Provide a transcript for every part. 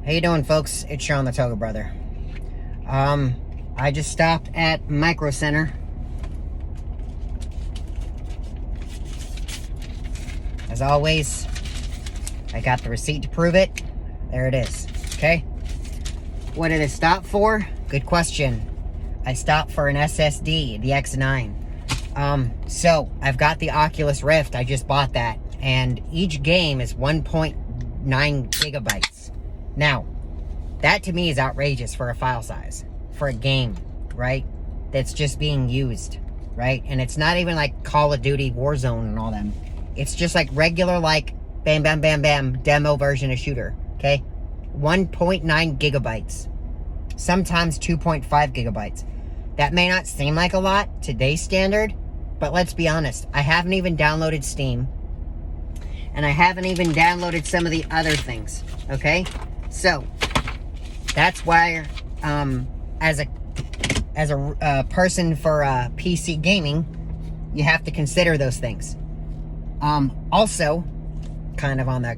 How you doing, folks? It's Sean the ToGA brother. I just stopped at Micro Center. As always, I got the receipt to prove it. There it is. Okay? What did it stop for? Good question. I stopped for an SSD, the X9. So I've got the Oculus Rift. I just bought that, and each game is 1.9 gigabytes. Now, that to me is outrageous for a file size, for a game, right? That's just being used, right? And it's not even like Call of Duty Warzone and all them. It's just like regular, like, bam, bam, bam, bam, demo version of shooter, okay? 1.9 gigabytes. Sometimes 2.5 gigabytes. That may not seem like a lot, today's standard, but let's be honest. I haven't even downloaded Steam, and I haven't even downloaded some of the other things, okay? So, that's why, as a person for PC gaming, you have to consider those things. Also, kind of on that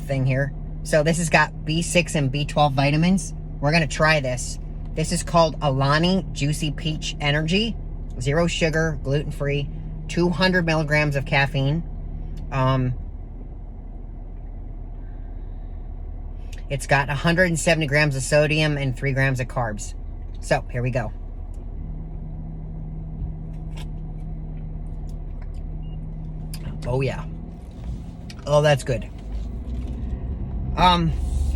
thing here. So this has got B6 and B12 vitamins. We're going to try this. This is called Alani Juicy Peach Energy. 0 sugar, gluten-free, 200 milligrams of caffeine. It's got 170 grams of sodium and 3 grams of carbs. So, here we go. Oh, yeah. Oh, that's good.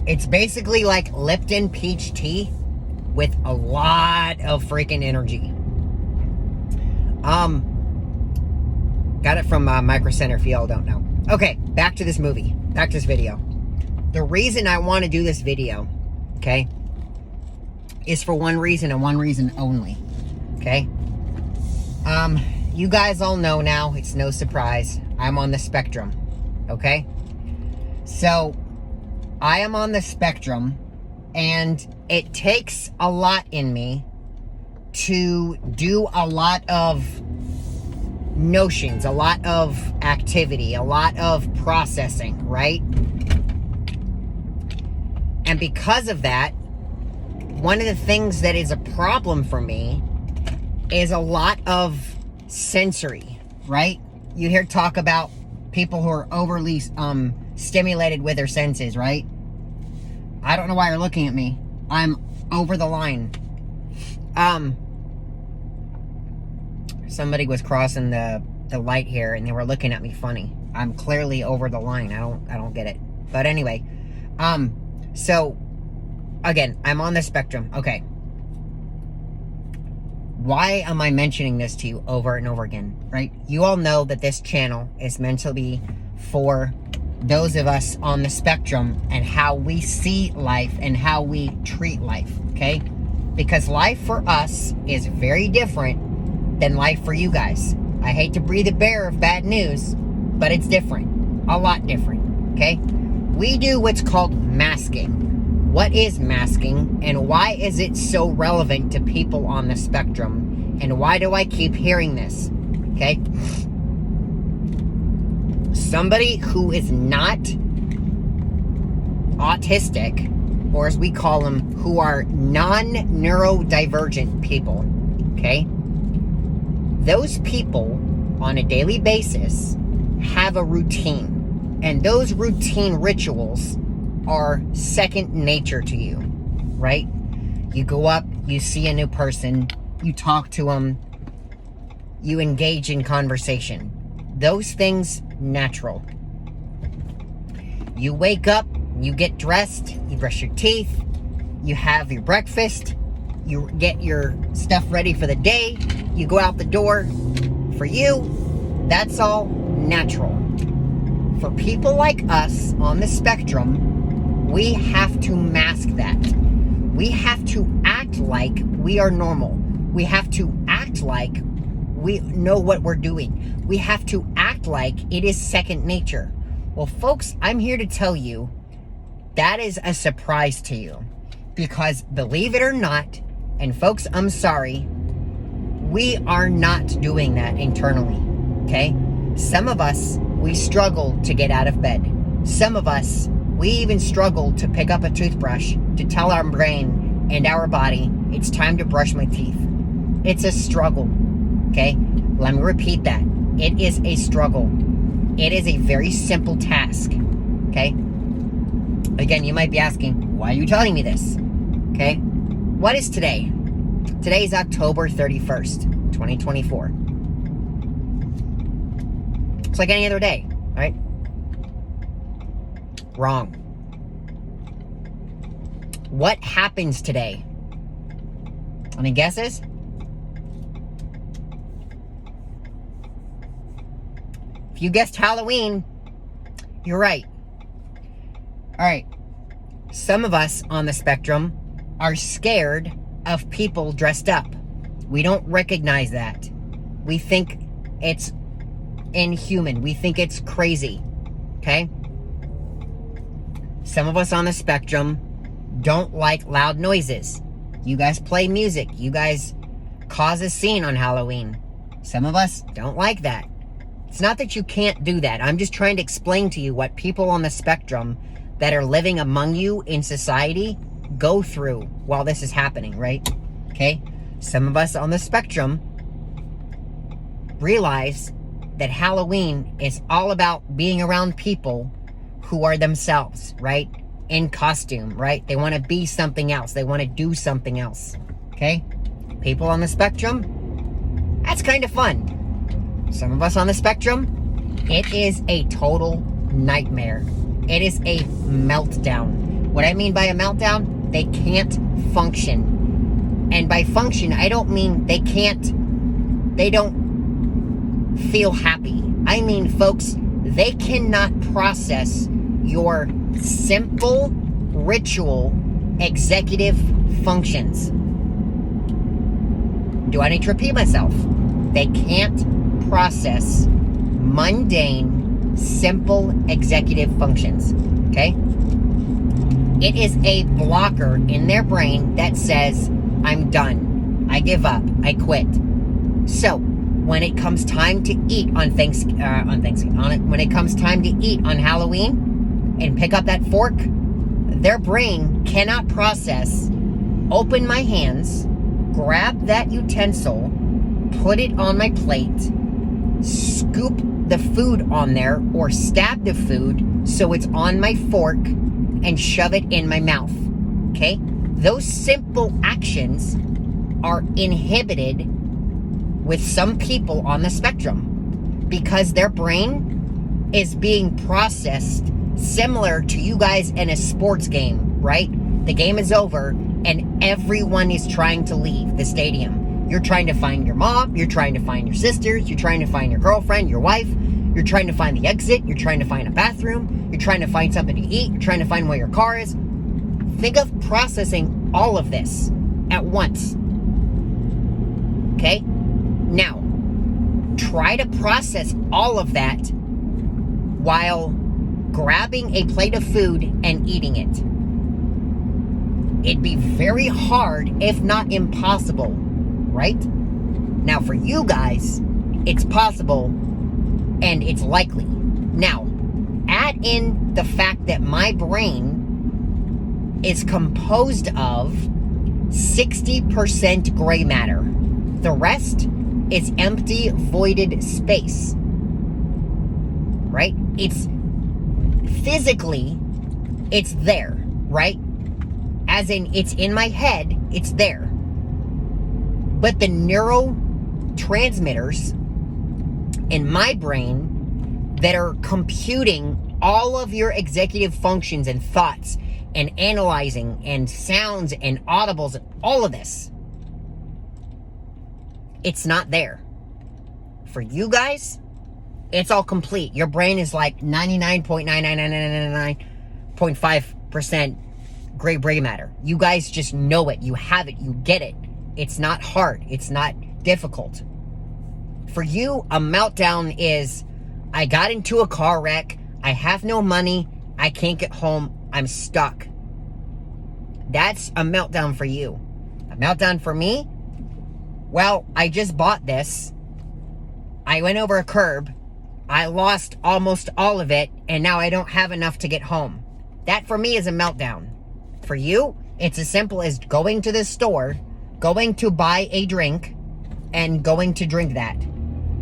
It's basically like Lipton peach tea with a lot of freaking energy. Got it from Micro Center, if y'all don't know. Okay, back to this movie. Back to this video. The reason I want to do this video, okay, is for one reason and one reason only, okay? You guys all know now, it's no surprise, I'm on the spectrum, okay? So, I am on the spectrum, and it takes a lot in me to do a lot of notions, a lot of activity, a lot of processing, right? And because of that, one of the things that is a problem for me is a lot of sensory, right? You hear talk about people who are overly stimulated with their senses, right? I don't know why you're looking at me. I'm over the line. Somebody was crossing the light here and they were looking at me funny. I'm clearly over the line. I don't get it. But anyway, so, again, I'm on the spectrum. Okay. Why am I mentioning this to you over and over again, right? You all know that this channel is meant to be for those of us on the spectrum and how we see life and how we treat life, okay? Because life for us is very different than life for you guys. I hate to breathe a bear of bad news, but it's different. A lot different, okay? We do what's called masking. What is masking, and why is it so relevant to people on the spectrum? And why do I keep hearing this? Okay? Somebody who is not autistic, or as we call them, who are non-neurodivergent people, okay? Those people, on a daily basis, have a routine. And those routine rituals are second nature to you, right? You go up, you see a new person, you talk to them, you engage in conversation. Those things, natural. You wake up, you get dressed, you brush your teeth, you have your breakfast, you get your stuff ready for the day, you go out the door. For you, that's all natural. For people like us on the spectrum, we have to mask that. We have to act like we are normal. We have to act like we know what we're doing. We have to act like it is second nature. Well, folks, I'm here to tell you that is a surprise to you. Because believe it or not, and folks, I'm sorry, we are not doing that internally, okay? Some of us, we struggle to get out of bed. Some of us, We even struggle to pick up a toothbrush to tell our brain and our body, it's time to brush my teeth. It's a struggle, okay? Let me repeat that. It is a struggle. It is a very simple task, okay? Again, you might be asking, why are you telling me this? Okay? What is today? Today is October 31st, 2024. It's like any other day, right? Wrong. What happens today? Any guesses? If you guessed Halloween, you're right. All right. Some of us on the spectrum are scared of people dressed up. We don't recognize that. We think it's inhuman. We think it's crazy. Okay? Some of us on the spectrum don't like loud noises. You guys play music. You guys cause a scene on Halloween. Some of us don't like that. It's not that you can't do that. I'm just trying to explain to you what people on the spectrum that are living among you in society go through while this is happening, right? Okay? Some of us on the spectrum realize that Halloween is all about being around people who are themselves, right? In costume, right? They want to be something else. They want to do something else, okay? People on the spectrum, that's kind of fun. Some of us on the spectrum, it is a total nightmare. It is a meltdown. What I mean by a meltdown, they can't function. And by function, I don't mean they don't feel happy. I mean, folks, they cannot process your simple ritual executive functions. Do I need to repeat myself? They can't process mundane, simple executive functions, okay? It is a blocker in their brain that says, I'm done. I give up. I quit. So, when it comes time to eat when it comes time to eat on Halloween and pick up that fork, their brain cannot process, open my hands, grab that utensil, put it on my plate, scoop the food on there, or stab the food so it's on my fork, and shove it in my mouth, okay? Those simple actions are inhibited with some people on the spectrum because their brain is being processed similar to you guys in a sports game, right? The game is over and everyone is trying to leave the stadium. You're trying to find your mom, you're trying to find your sisters, you're trying to find your girlfriend, your wife, you're trying to find the exit, you're trying to find a bathroom, you're trying to find something to eat, you're trying to find where your car is. Think of processing all of this at once. Okay? Now, try to process all of that while grabbing a plate of food and eating it. It'd be very hard, if not impossible, right? Now, for you guys, it's possible and it's likely. Now, add in the fact that my brain is composed of 60% gray matter. The rest is empty, voided space. Right? It's physically, it's there, right? As in, it's in my head, it's there. But the neurotransmitters in my brain that are computing all of your executive functions and thoughts and analyzing and sounds and audibles and all of this, it's not there. For you guys, it's all complete. Your brain is like 99.99999.5% gray matter. You guys just know it. You have it. You get it. It's not hard. It's not difficult. For you, a meltdown is, I got into a car wreck. I have no money. I can't get home. I'm stuck. That's a meltdown for you. A meltdown for me? Well, I just bought this. I went over a curb. I lost almost all of it, and now I don't have enough to get home. That for me is a meltdown. For you, it's as simple as going to the store, going to buy a drink, and going to drink that.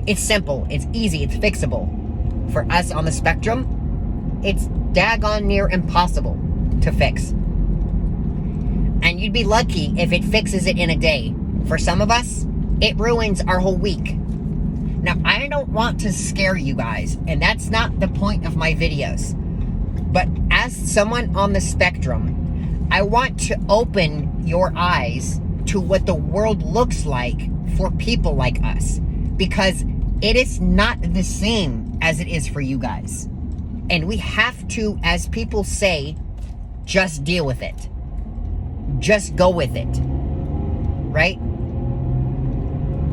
It's simple, it's easy, it's fixable. For us on the spectrum, it's daggone near impossible to fix. And you'd be lucky if it fixes it in a day. For some of us, it ruins our whole week. Now, I don't want to scare you guys, and that's not the point of my videos. But as someone on the spectrum, I want to open your eyes to what the world looks like for people like us. Because it is not the same as it is for you guys. And we have to, as people say, just deal with it. Just go with it. Right?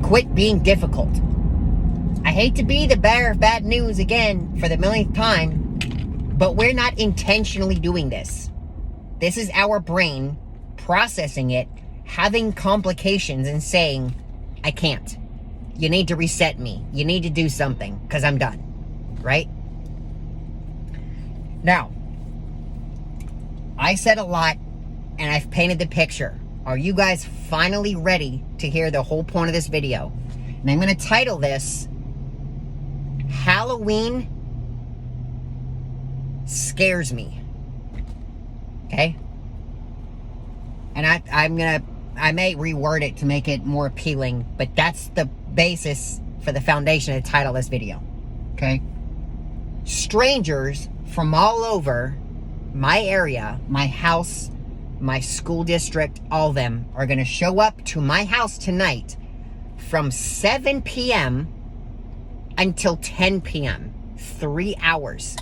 Quit being difficult. I hate to be the bearer of bad news again for the millionth time, but we're not intentionally doing this. This is our brain processing it, having complications and saying, I can't. You need to reset me. You need to do something because I'm done. Right? Now, I said a lot and I've painted the picture. Are you guys finally ready to hear the whole point of this video? And I'm going to title this Halloween Scares Me. Okay? And I may reword it to make it more appealing, but that's the basis for the foundation to title this video. Okay? Strangers from all over my area, my house, my school district, all of them are going to show up to my house tonight from 7 p.m. until 10 p.m. 3 hours.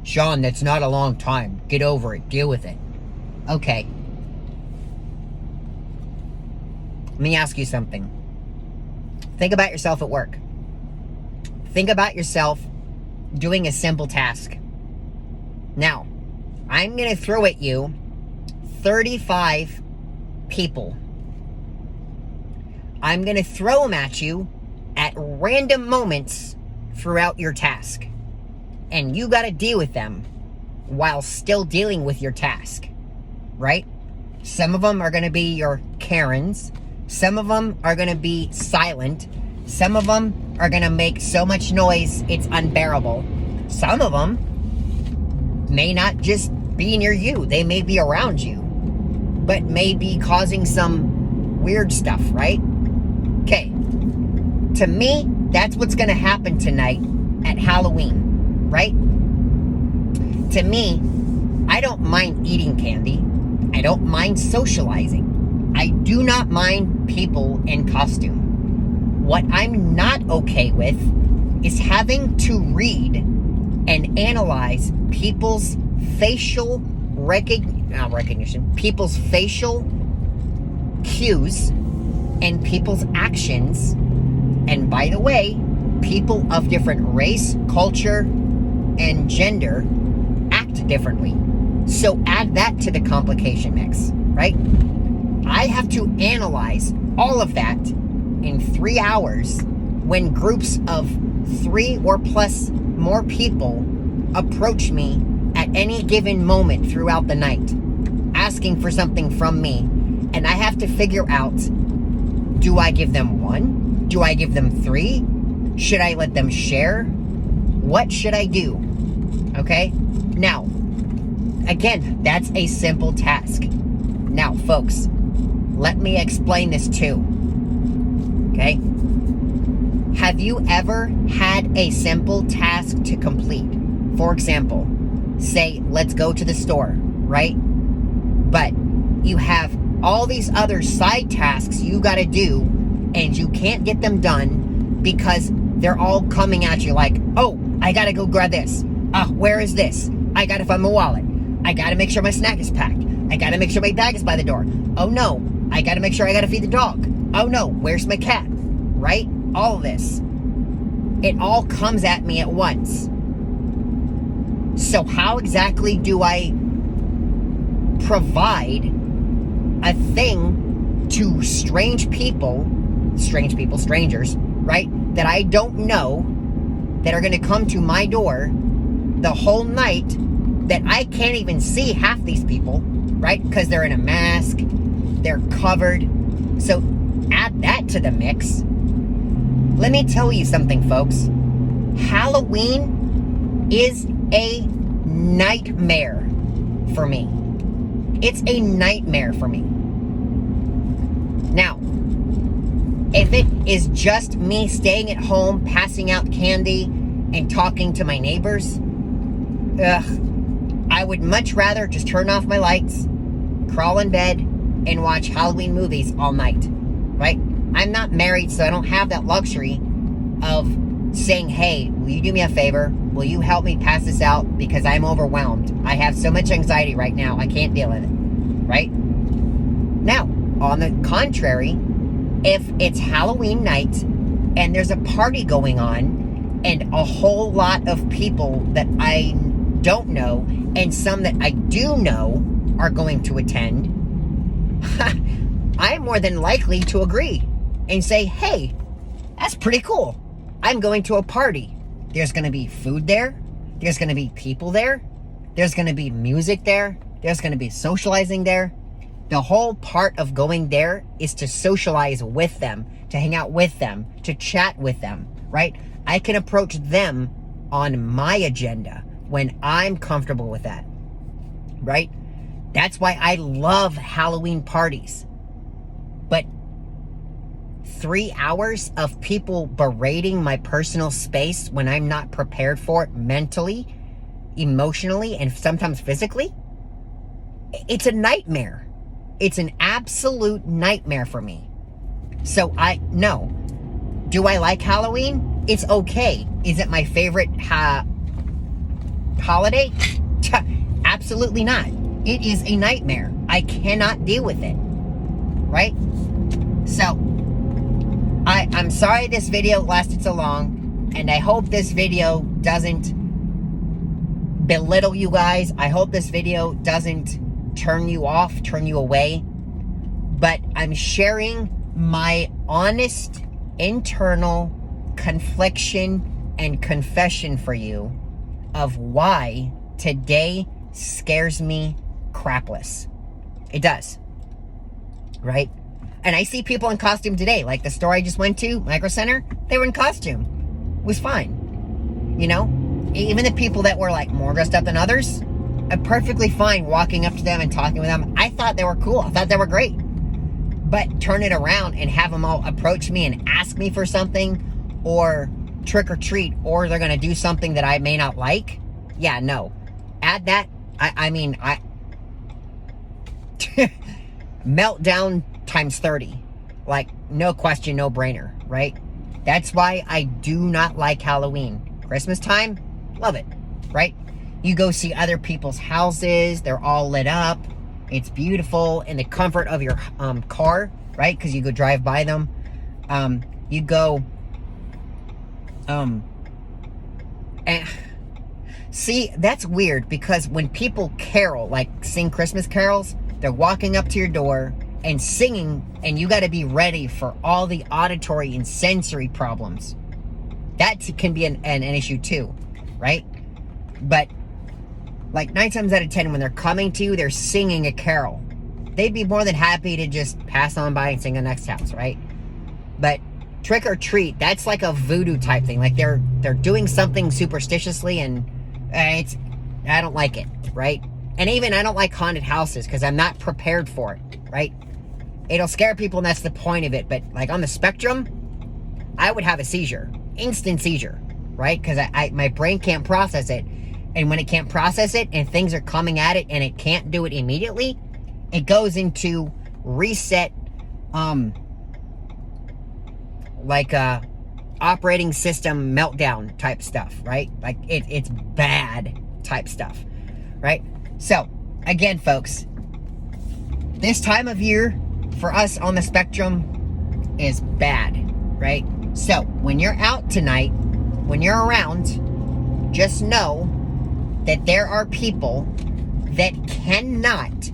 Sean, that's not a long time. Get over it. Deal with it. Okay. Let me ask you something. Think about yourself at work. Think about yourself doing a simple task. Now, I'm going to throw at you 35 people. I'm going to throw them at you at random moments throughout your task. And you got to deal with them while still dealing with your task. Right? Some of them are going to be your Karens. Some of them are going to be silent. Some of them are going to make so much noise it's unbearable. Some of them may not just be near you. They may be around you, but may be causing some weird stuff, right? Okay. To me, that's what's going to happen tonight at Halloween, right? To me, I don't mind eating candy. I don't mind socializing. I do not mind people in costume. What I'm not okay with is having to read and analyze people's facial recognition, people's facial cues and people's actions. And by the way, people of different race, culture, and gender act differently. So add that to the complication mix, right? I have to analyze all of that in 3 hours when groups of 3 or plus more people approach me at any given moment throughout the night, asking for something from me. And I have to figure out, do I give them 1? Do I give them 3? Should I let them share? What should I do? Okay? Now, again, that's a simple task. Now, folks, let me explain this too. Okay? Have you ever had a simple task to complete? For example, say, let's go to the store, right? But you have all these other side tasks you gotta do, and you can't get them done because they're all coming at you like, oh, I gotta go grab this. Where is this? I gotta find my wallet. I gotta make sure my snack is packed. I gotta make sure my bag is by the door. Oh no, I gotta make sure I gotta feed the dog. Oh no, where's my cat? Right? All of this. It all comes at me at once. So how exactly do I provide a thing to strangers, right? That I don't know, that are gonna come to my door the whole night, that I can't even see half these people, right? Because they're in a mask, they're covered. So add that to the mix. Let me tell you something, folks. Halloween is a nightmare for me. It's a nightmare for me. Now, if it is just me staying at home, passing out candy, and talking to my neighbors, I would much rather just turn off my lights, crawl in bed, and watch Halloween movies all night, right? I'm not married, so I don't have that luxury of saying, hey, will you do me a favor? Will you help me pass this out? Because I'm overwhelmed. I have so much anxiety right now, I can't deal with it, right? Now, on the contrary, if it's Halloween night and there's a party going on and a whole lot of people that I don't know and some that I do know are going to attend, I'm more than likely to agree and say, hey, that's pretty cool. I'm going to a party. There's going to be food there. There's going to be people there. There's going to be music there. There's going to be socializing there. The whole part of going there is to socialize with them, to hang out with them, to chat with them, right? I can approach them on my agenda when I'm comfortable with that, right? That's why I love Halloween parties. But 3 hours of people berating my personal space when I'm not prepared for it mentally, emotionally, and sometimes physically, it's a nightmare. It's an absolute nightmare for me. So no. Do I like Halloween? It's okay. Is it my favorite holiday? Absolutely not. It is a nightmare. I cannot deal with it. Right? So, I'm sorry this video lasted so long, and I hope this video doesn't belittle you guys. I hope this video doesn't turn you off, turn you away. But I'm sharing my honest, internal confliction and confession for you of why today scares me crapless. It does. Right? And I see people in costume today, like the store I just went to, Micro Center, they were in costume. It was fine. You know? Even the people that were like more dressed up than others, I'm perfectly fine walking up to them and talking with them. I thought they were cool. I thought they were great. But turn it around and have them all approach me and ask me for something, or trick or treat, or they're going to do something that I may not like. Yeah, no. Add that. I mean, meltdown times 30. Like, no question, no brainer, right? That's why I do not like Halloween. Christmas time, love it, right? You go see other people's houses, they're all lit up, it's beautiful, in the comfort of your car, right? Because you go drive by them. You go, and see, that's weird, because when people carol, like sing Christmas carols, they're walking up to your door and singing, and you got to be ready for all the auditory and sensory problems. That can be an issue too, right? But like 9 times out of 10, when they're coming to you, they're singing a carol. They'd be more than happy to just pass on by and sing the next house, right? But trick or treat, that's like a voodoo type thing. Like they're doing something superstitiously, and I don't like it, right? And even I don't like haunted houses because I'm not prepared for it, right? It'll scare people, and that's the point of it. But like on the spectrum, I would have a seizure, instant seizure, right? Because my brain can't process it. And when it can't process it and things are coming at it and it can't do it immediately, it goes into reset, like operating system meltdown type stuff, right? Like it's bad type stuff, right? So, again, folks, this time of year for us on the spectrum is bad, right? So, when you're out tonight, when you're around, just know that there are people that cannot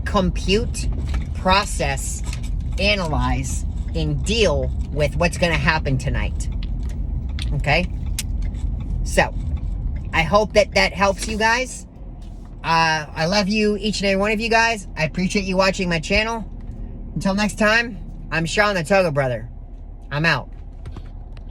compute, process, analyze, and deal with what's going to happen tonight. Okay? So, I hope that helps you guys. I love you, each and every one of you guys. I appreciate you watching my channel. Until next time, I'm Sean the ToGA brother. I'm out.